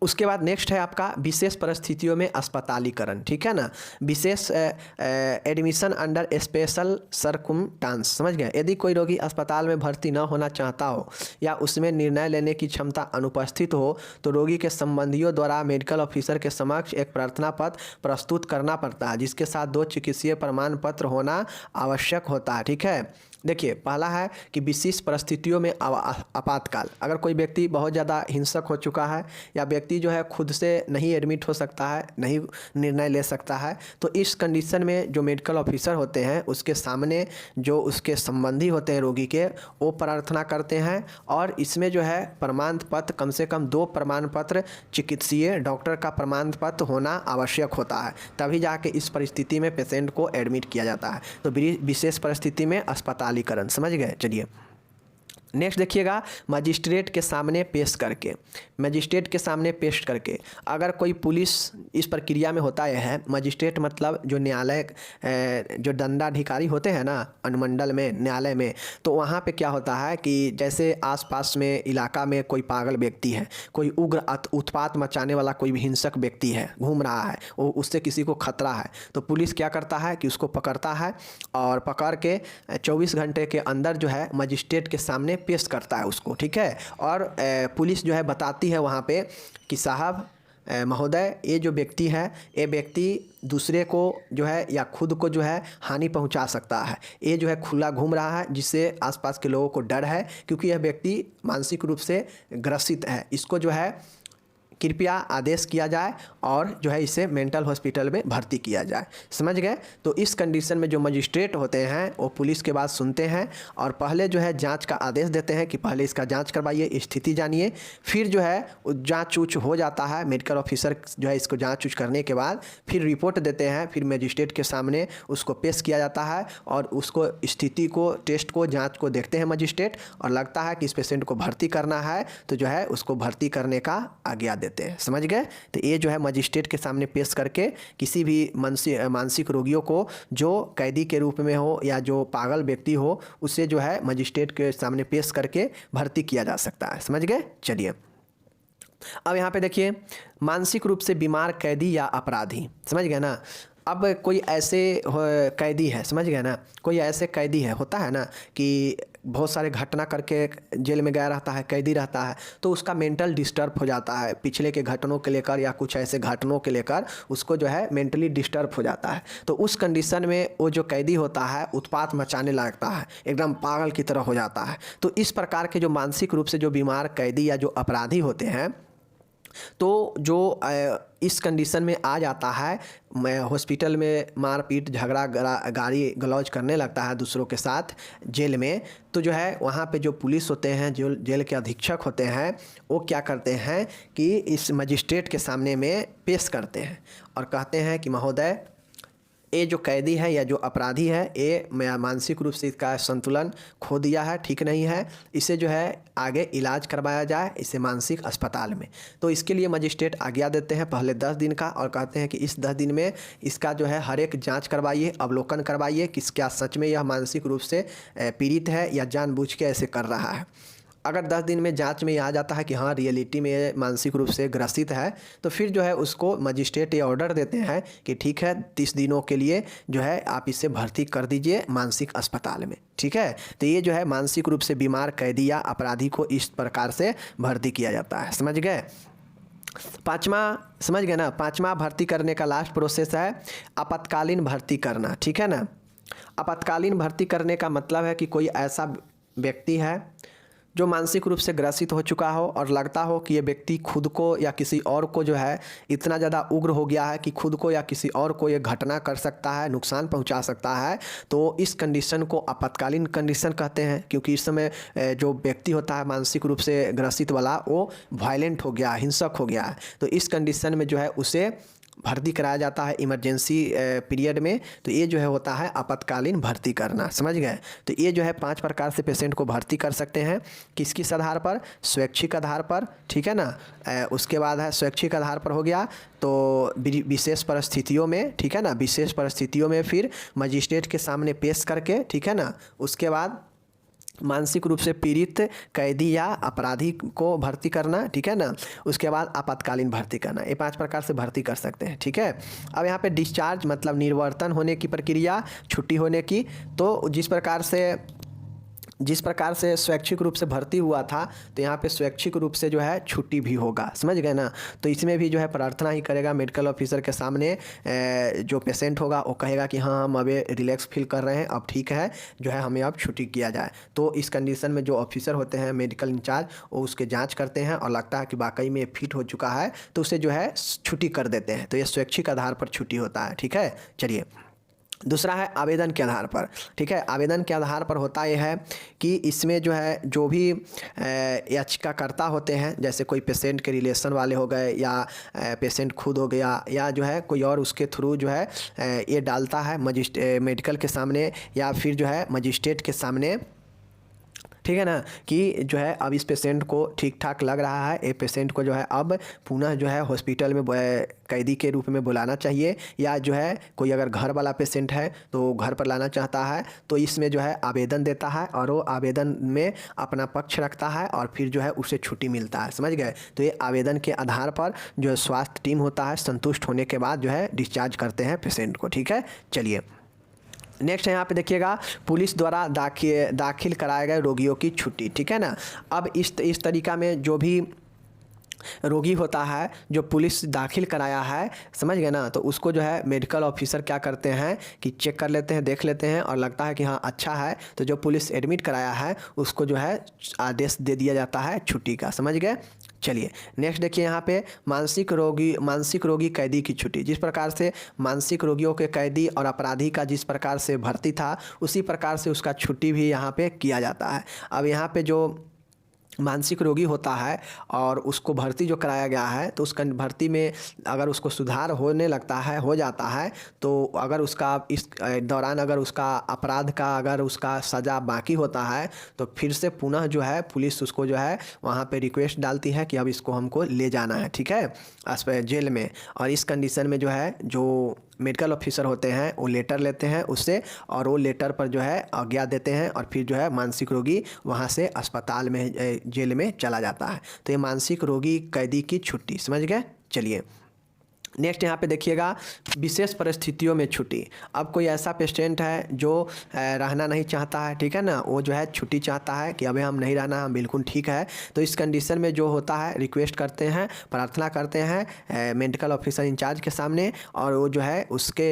उसके बाद नेक्स्ट है आपका विशेष परिस्थितियों में अस्पतालीकरण, ठीक है ना। विशेष एडमिशन अंडर स्पेशल सर्कुमस्टांस, समझ गए। यदि कोई रोगी अस्पताल में भर्ती न होना चाहता हो या उसमें निर्णय लेने की क्षमता अनुपस्थित हो, तो रोगी के संबंधियों द्वारा मेडिकल ऑफिसर के समक्ष एक प्रार्थना पत्र प्रस्तुत करना पड़ता है, जिसके साथ 2 चिकित्सीय प्रमाण पत्र होना आवश्यक होता है, ठीक है। देखिए पहला है कि विशेष परिस्थितियों में आपातकाल, अगर कोई व्यक्ति बहुत ज़्यादा हिंसक हो चुका है या व्यक्ति जो है खुद से नहीं एडमिट हो सकता है, नहीं निर्णय ले सकता है, तो इस कंडीशन में जो मेडिकल ऑफिसर होते हैं उसके सामने जो उसके संबंधी होते हैं रोगी के, वो प्रार्थना करते हैं। और इसमें जो है प्रमाण पत्र, कम से कम 2 प्रमाण पत्र चिकित्सीय डॉक्टर का प्रमाण पत्र होना आवश्यक होता है, तभी जाके इस परिस्थिति में पेशेंट को एडमिट किया जाता है। तो विशेष परिस्थिति में अस्पतालीकरण, समझ गए। चलिए नेक्स्ट देखिएगा, मजिस्ट्रेट के सामने पेश करके। मजिस्ट्रेट के सामने पेश करके अगर कोई पुलिस इस प्रक्रिया में होता है, मजिस्ट्रेट मतलब जो न्यायालय जो दंडाधिकारी होते हैं ना अनुमंडल में, न्यायालय में, तो वहाँ पे क्या होता है कि जैसे आसपास में इलाका में कोई पागल व्यक्ति है, कोई उग्र उत्पात मचाने वाला कोई भी हिंसक व्यक्ति है, घूम रहा है, वो उससे किसी को खतरा है, तो पुलिस क्या करता है कि उसको पकड़ता है और पकड़ के 24 घंटे के अंदर जो है मजिस्ट्रेट के सामने पेश करता है उसको, ठीक है। और पुलिस जो है बताती है वहाँ पे कि साहब महोदय ये जो व्यक्ति है, ये व्यक्ति दूसरे को जो है या खुद को जो है हानि पहुंचा सकता है। ये जो है खुला घूम रहा है, जिससे आसपास के लोगों को डर है, क्योंकि यह व्यक्ति मानसिक रूप से ग्रसित है। इसको जो है कृपया आदेश किया जाए और जो है इसे मेंटल हॉस्पिटल में भर्ती किया जाए। समझ गए? तो इस कंडीशन में जो मजिस्ट्रेट होते हैं वो पुलिस के बात सुनते हैं और पहले जो है जांच का आदेश देते हैं कि पहले इसका जांच करवाइए, स्थिति जानिए। फिर जो है जांच ऊँच हो जाता है, मेडिकल ऑफिसर जो है इसको जांच ऊँच करने के बाद फिर रिपोर्ट देते हैं। फिर मजिस्ट्रेट के सामने उसको पेश किया जाता है और उसको स्थिति को, टेस्ट को, जाँच को देखते हैं मजिस्ट्रेट, और लगता है कि इस पेशेंट को भर्ती करना है तो जो है उसको भर्ती करने का आज्ञा देते हैं। समझ गए? तो ये जो है मजिस्ट्रेट के सामने पेश करके किसी भी मानसिक रोगियों को जो कैदी के रूप में हो या जो पागल व्यक्ति हो, उसे जो है मजिस्ट्रेट के सामने पेश करके भर्ती किया जा सकता है। समझ गए? चलिए अब यहाँ पे देखिए, मानसिक रूप से बीमार कैदी या अपराधी। समझ गए ना? अब कोई ऐसे कैदी है, समझ गए ना, कोई ऐसे कैदी है, होता है ना कि बहुत सारे घटना करके जेल में गया रहता है, कैदी रहता है, तो उसका मेंटल डिस्टर्ब हो जाता है पिछले के घटनों के लेकर या कुछ ऐसे घटनों के लेकर उसको जो है मेंटली डिस्टर्ब हो जाता है। तो उस कंडीशन में वो जो कैदी होता है उत्पात मचाने लगता है, एकदम पागल की तरह हो जाता है। तो इस प्रकार के जो मानसिक रूप से जो बीमार कैदी या जो अपराधी होते हैं, तो जो इस कंडीशन में आ जाता है, मैं हॉस्पिटल में मारपीट, झगड़ा, गाली गलौज करने लगता है दूसरों के साथ जेल में, तो जो है वहाँ पे जो पुलिस होते हैं, जो जेल के अधीक्षक होते हैं, वो क्या करते हैं कि इस मजिस्ट्रेट के सामने में पेश करते हैं और कहते हैं कि महोदय ये जो कैदी है या जो अपराधी है, ये मानसिक रूप से इसका संतुलन खो दिया है, ठीक नहीं है, इसे जो है आगे इलाज करवाया जाए इसे मानसिक अस्पताल में। तो इसके लिए मजिस्ट्रेट आज्ञा देते हैं पहले 10 दिन का, और कहते हैं कि इस 10 दिन में इसका जो है हर एक जांच करवाइए, अवलोकन करवाइए कि क्या सच में यह मानसिक रूप से पीड़ित है या जानबूझ के ऐसे कर रहा है। अगर 10 दिन में जांच में ये आ जाता है कि हाँ रियलिटी में ये मानसिक रूप से ग्रसित है, तो फिर जो है उसको मजिस्ट्रेट ये ऑर्डर देते हैं कि ठीक है 30 दिनों के लिए जो है आप इसे भर्ती कर दीजिए मानसिक अस्पताल में। ठीक है? तो ये जो है मानसिक रूप से बीमार कैदी या अपराधी को इस प्रकार से भर्ती किया जाता है। समझ गए? पाँचवा, समझ गए ना, पाँचवा भर्ती करने का लास्ट प्रोसेस है आपातकालीन भर्ती करना। ठीक है ना? आपातकालीन भर्ती करने का मतलब है कि कोई ऐसा व्यक्ति है जो मानसिक रूप से ग्रसित हो चुका हो और लगता हो कि ये व्यक्ति खुद को या किसी और को जो है इतना ज़्यादा उग्र हो गया है कि खुद को या किसी और को ये घटना कर सकता है, नुकसान पहुंचा सकता है, तो इस कंडीशन को आपातकालीन कंडीशन कहते हैं। क्योंकि इस समय जो व्यक्ति होता है मानसिक रूप से ग्रसित वाला, वो वायलेंट हो गया, हिंसक हो गया है, तो इस कंडीशन में जो है उसे भर्ती कराया जाता है इमरजेंसी पीरियड में। तो ये जो है होता है आपातकालीन भर्ती करना। समझ गए? तो ये जो है 5 प्रकार से पेशेंट को भर्ती कर सकते हैं। किस आधार पर? स्वैच्छिक आधार पर। ठीक है ना? उसके बाद है स्वैच्छिक आधार पर हो गया, तो विशेष परिस्थितियों में, ठीक है ना, विशेष परिस्थितियों में फिर मजिस्ट्रेट के सामने पेश करके, ठीक है ना, उसके बाद मानसिक रूप से पीड़ित कैदी या अपराधी को भर्ती करना। ठीक है ना? उसके बाद आपातकालीन भर्ती करना। ये 5 प्रकार से भर्ती कर सकते हैं। ठीक है? अब यहाँ पे डिस्चार्ज मतलब निर्वर्तन होने की प्रक्रिया, छुट्टी होने की। तो जिस प्रकार से स्वैच्छिक रूप से भर्ती हुआ था, तो यहाँ पे स्वैच्छिक रूप से जो है छुट्टी भी होगा। समझ गए ना? तो इसमें भी जो है प्रार्थना ही करेगा मेडिकल ऑफिसर के सामने। जो पेशेंट होगा वो कहेगा कि हाँ हम अभी रिलैक्स फील कर रहे हैं, अब ठीक है, जो है हमें अब छुट्टी किया जाए। तो इस कंडीशन में जो ऑफिसर होते हैं मेडिकल इंचार्ज, वो उसके जाँच करते हैं और लगता है कि वाकई में फिट हो चुका है, तो उसे जो है छुट्टी कर देते हैं। तो ये स्वैच्छिक आधार पर छुट्टी होता है। ठीक है? चलिए, दूसरा है आवेदन के आधार पर। ठीक है? आवेदन के आधार पर होता यह है कि इसमें जो है जो भी याचिकाकर्ता होते हैं, जैसे कोई पेशेंट के रिलेशन वाले हो गए या पेशेंट खुद हो गया या जो है कोई और उसके थ्रू जो है ये डालता है मेडिकल के सामने या फिर जो है मजिस्ट्रेट के सामने। ठीक है ना? कि जो है अब इस पेशेंट को ठीक ठाक लग रहा है, ये पेशेंट को जो है अब पुनः जो है हॉस्पिटल में कैदी के रूप में बुलाना चाहिए, या जो है कोई अगर घर वाला पेशेंट है तो घर पर लाना चाहता है, तो इसमें जो है आवेदन देता है और वो आवेदन में अपना पक्ष रखता है और फिर जो है उसे छुट्टी मिलता है। समझ गए? तो ये आवेदन के आधार पर जो स्वास्थ्य टीम होता है संतुष्ट होने के बाद जो है डिस्चार्ज करते हैं पेशेंट को। ठीक है? चलिए, नेक्स्ट यहाँ पे देखिएगा, पुलिस द्वारा दाखिल कराए गए रोगियों की छुट्टी। ठीक है ना? अब इस तरीका में जो भी रोगी होता है जो पुलिस दाखिल कराया है, समझ गए ना, तो उसको जो है मेडिकल ऑफिसर क्या करते हैं कि चेक कर लेते हैं, देख लेते हैं और लगता है कि हाँ अच्छा है, तो जो पुलिस एडमिट कराया है उसको जो है आदेश दे दिया जाता है छुट्टी का। समझ गए। चलिए नेक्स्ट देखिए यहाँ पे मानसिक रोगी कैदी की छुट्टी। जिस प्रकार से मानसिक रोगियों के कैदी और अपराधी का जिस प्रकार से भर्ती था, उसी प्रकार से उसका छुट्टी भी यहाँ पे किया जाता है। अब यहाँ पे जो मानसिक रोगी होता है और उसको भर्ती जो कराया गया है, तो उसका भर्ती में अगर उसको सुधार होने लगता है, हो जाता है, तो अगर उसका इस दौरान अगर उसका अपराध का अगर उसका सज़ा बाकी होता है, तो फिर से पुनः जो है पुलिस उसको जो है वहाँ पे रिक्वेस्ट डालती है कि अब इसको हमको ले जाना है, ठीक है, जेल में। और इस कंडीशन में जो है जो मेडिकल ऑफिसर होते हैं वो लेटर लेते हैं उससे, और वो लेटर पर जो है आज्ञा देते हैं, और फिर जो है मानसिक रोगी वहाँ से अस्पताल में जेल में चला जाता है। तो ये मानसिक रोगी कैदी की छुट्टी। समझ गए। चलिए नेक्स्ट यहाँ पे देखिएगा विशेष परिस्थितियों में छुट्टी। अब कोई ऐसा पेशेंट है जो रहना नहीं चाहता है, ठीक है ना, वो जो है छुट्टी चाहता है कि अभी हम नहीं रहना, हम बिल्कुल ठीक है, तो इस कंडीशन में जो होता है रिक्वेस्ट करते हैं, प्रार्थना करते हैं मेडिकल ऑफिसर इंचार्ज के सामने, और वो जो है उसके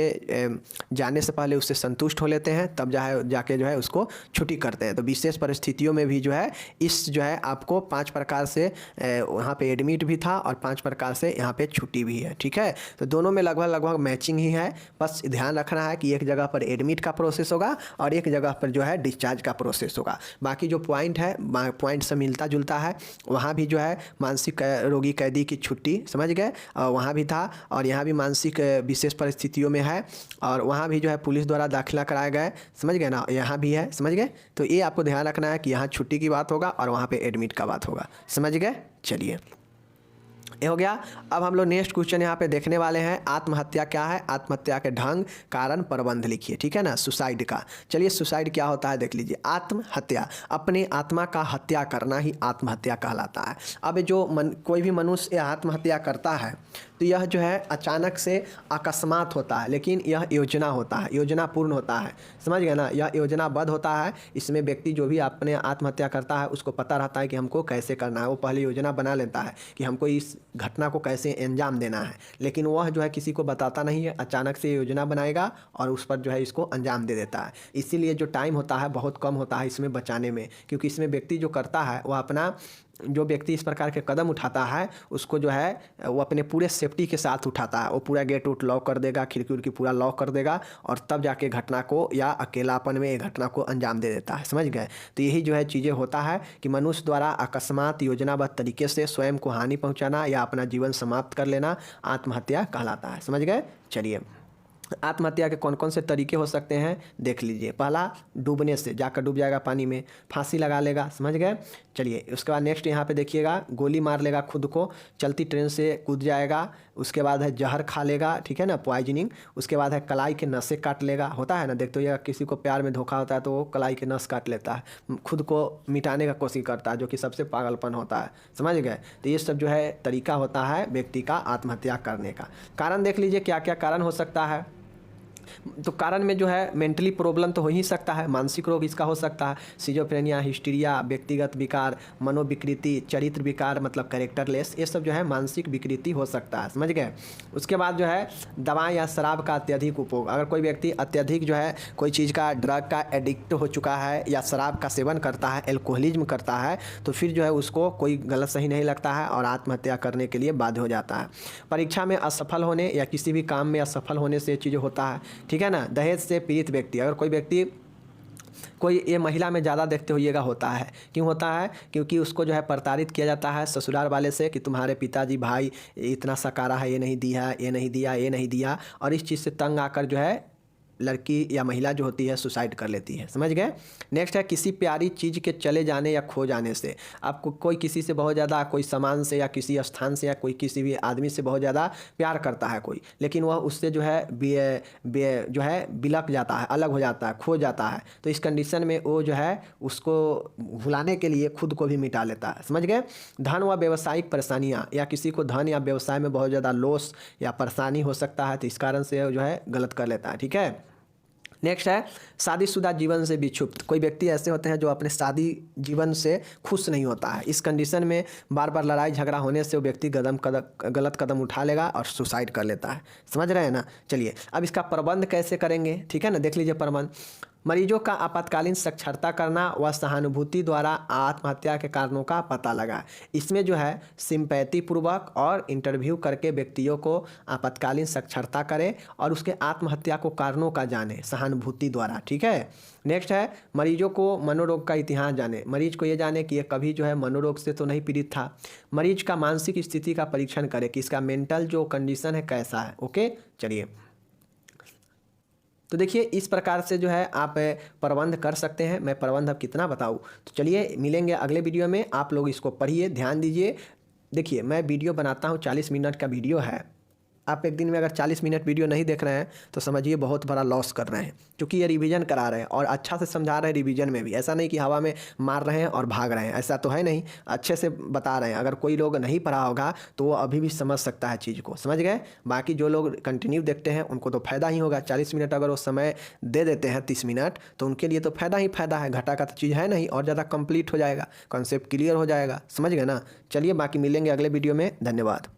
जाने से पहले उससे संतुष्ट हो लेते हैं, तब जाके जो है उसको छुट्टी करते हैं। तो विशेष परिस्थितियों में भी जो है इस जो है आपको 5 प्रकार से वहाँ पे एडमिट भी था और 5 प्रकार से यहाँ पे छुट्टी भी है, ठीक है। तो दोनों में लगभग मैचिंग ही है, बस ध्यान रखना है कि एक जगह पर एडमिट का प्रोसेस होगा और एक जगह पर जो है डिस्चार्ज का प्रोसेस होगा। बाकी जो पॉइंट है पॉइंट से मिलता जुलता है। वहाँ भी जो है मानसिक रोगी कैदी की छुट्टी, समझ गए, वहाँ भी था, और यहाँ भी मानसिक विशेष परिस्थितियों में है, और वहाँ भी जो है पुलिस द्वारा दाखिला कराया गया, समझ गए ना, यहाँ भी है, समझ गए। तो ये आपको ध्यान रखना है कि यहाँ छुट्टी की बात होगा और वहाँ पे एडमिट का बात होगा। समझ गए। चलिए ये हो गया। अब हम लोग नेक्स्ट क्वेश्चन यहाँ पे देखने वाले हैं, आत्महत्या क्या है, आत्महत्या के ढंग, कारण, प्रबंध लिखिए, ठीक है ना, सुसाइड का। चलिए सुसाइड क्या होता है देख लीजिए। आत्महत्या, अपने आत्मा का हत्या करना ही आत्महत्या कहलाता है। अब जो कोई भी मनुष्य आत्महत्या करता है तो यह जो है अचानक से अकस्मात होता है, लेकिन यह योजना होता है, योजना पूर्ण होता है, समझ गए ना, यह योजनाबद्ध होता है। इसमें व्यक्ति जो भी अपने आत्महत्या करता है उसको पता रहता है कि हमको कैसे करना है, वो पहले योजना बना लेता है कि हमको इस घटना को कैसे अंजाम देना है, लेकिन वह जो है किसी को बताता नहीं है, अचानक से योजना बनाएगा और उस पर जो है इसको अंजाम दे देता है। इसीलिए जो टाइम होता है बहुत कम होता है इसमें बचाने में, क्योंकि इसमें व्यक्ति जो करता है वह अपना, जो व्यक्ति इस प्रकार के कदम उठाता है उसको जो है वो अपने पूरे सेफ्टी के साथ उठाता है। वो पूरा गेट उट लॉक कर देगा, खिड़की उड़की पूरा लॉक कर देगा, और तब जाके घटना को या अकेलापन में घटना को अंजाम दे देता है। समझ गए। तो यही जो है चीज़ें होता है कि मनुष्य द्वारा अकस्मात योजनाबद्ध तरीके से स्वयं को हानि पहुँचाना या अपना जीवन समाप्त कर लेना आत्महत्या कहलाता है। समझ गए। चलिए आत्महत्या के कौन कौन से तरीके हो सकते हैं देख लीजिए। पहला, डूबने से, जाकर डूब जाएगा पानी में, फांसी लगा लेगा, समझ गए। चलिए उसके बाद नेक्स्ट यहाँ पे देखिएगा, गोली मार लेगा खुद को, चलती ट्रेन से कूद जाएगा, उसके बाद है जहर खा लेगा, ठीक है ना, पॉइजनिंग। उसके बाद है कलाई के नसें काट लेगा, होता है ना, देखते हो किसी को प्यार में धोखा होता है तो वो कलाई के नस काट लेता है, खुद को मिटाने का कोशिश करता है, जो कि सबसे पागलपन होता है। समझ गए। तो ये सब जो है तरीका होता है व्यक्ति का आत्महत्या करने का। कारण देख लीजिए क्या क्या कारण हो सकता है। तो कारण में जो है मेंटली प्रॉब्लम तो हो ही सकता है, मानसिक रोग इसका हो सकता है, सिजोफ्रेनिया, हिस्टीरिया, व्यक्तिगत विकार, मनोविकृति, चरित्र विकार मतलब कैरेक्टरलेस, ये सब जो है मानसिक विकृति हो सकता है। समझ गए। उसके बाद जो है दवा या शराब का अत्यधिक उपयोग। अगर कोई व्यक्ति अत्यधिक जो है कोई चीज़ का, ड्रग का एडिक्ट हो चुका है या शराब का सेवन करता है, एल्कोहलिज्म करता है, तो फिर जो है उसको कोई गलत सही नहीं लगता है और आत्महत्या करने के लिए बाध्य हो जाता है। परीक्षा में असफल होने या किसी भी काम में असफल होने से ये चीज़ें होता है, ठीक है ना। दहेज से पीड़ित व्यक्ति, अगर कोई व्यक्ति, कोई ये महिला में ज़्यादा देखते होइएगा होता है, क्यों होता है, क्योंकि उसको जो है प्रताड़ित किया जाता है ससुराल वाले से कि तुम्हारे पिताजी भाई इतना सकारा है, ये नहीं दिया, ये नहीं दिया, ये नहीं दिया, और इस चीज़ से तंग आकर जो है लड़की या महिला जो होती है सुसाइड कर लेती है। समझ गए। नेक्स्ट है किसी प्यारी चीज़ के चले जाने या खो जाने से। आपको कोई किसी से बहुत ज़्यादा, कोई सामान से या किसी स्थान से या कोई किसी भी आदमी से बहुत ज़्यादा प्यार करता है कोई, लेकिन वह उससे जो है जो है बिलक जाता है, अलग हो जाता है, खो जाता है, तो इस कंडीशन में वो जो है उसको भुलाने के लिए खुद को भी मिटा लेता है। समझ गए। धन व व्यावसायिक परेशानियाँ, या किसी को धन या व्यवसाय में बहुत ज़्यादा लॉस या परेशानी हो सकता है, तो इस कारण से जो है गलत कर लेता है, ठीक है। नेक्स्ट है शादीशुदा जीवन से विक्षुब्ध। कोई व्यक्ति ऐसे होते हैं जो अपने शादी जीवन से खुश नहीं होता है। इस कंडीशन में बार बार लड़ाई झगड़ा होने से वो व्यक्ति गलत कदम उठा लेगा और सुसाइड कर लेता है। समझ रहे हैं ना। चलिए अब इसका प्रबंध कैसे करेंगे, ठीक है ना। देख लीजिए प्रबंध। मरीजों का आपातकालीन साक्षरता करना व सहानुभूति द्वारा आत्महत्या के कारणों का पता लगा। इसमें जो है सिंपैथी पूर्वक और इंटरव्यू करके व्यक्तियों को आपातकालीन साक्षरता करें और उसके आत्महत्या को कारणों का जाने सहानुभूति द्वारा, ठीक है। नेक्स्ट है मरीजों को मनोरोग का इतिहास जाने। मरीज को ये जाने कि ये कभी जो है मनोरोग से तो नहीं पीड़ित था। मरीज का मानसिक स्थिति का परीक्षण करें कि इसका मेंटल जो कंडीशन है कैसा है। ओके चलिए, तो देखिए इस प्रकार से जो है आप प्रबंध कर सकते हैं। मैं प्रबंध अब कितना बताऊँ, तो चलिए मिलेंगे अगले वीडियो में। आप लोग इसको पढ़िए, ध्यान दीजिए। देखिए मैं वीडियो बनाता हूँ, 40 मिनट का वीडियो है। आप एक दिन में अगर 40 मिनट वीडियो नहीं देख रहे हैं तो समझिए बहुत बड़ा लॉस कर रहे हैं, क्योंकि ये रिवीजन करा रहे हैं और अच्छा से समझा रहे हैं रिवीजन में भी। ऐसा नहीं कि हवा में मार रहे हैं और भाग रहे हैं, ऐसा तो है नहीं, अच्छे से बता रहे हैं। अगर कोई लोग नहीं पढ़ा होगा तो वो अभी भी समझ सकता है चीज़ को, समझ गए। बाकी जो लोग कंटिन्यू देखते हैं उनको तो फ़ायदा ही होगा। 40 मिनट अगर वो समय दे देते हैं 30 मिनट तो उनके लिए तो फ़ायदा ही फ़ायदा है, घाटा का तो चीज़ है नहीं, और ज़्यादा कंप्लीट हो जाएगा, कॉन्सेप्ट क्लियर हो जाएगा। समझ गए ना। चलिए बाकी मिलेंगे अगले वीडियो में। धन्यवाद।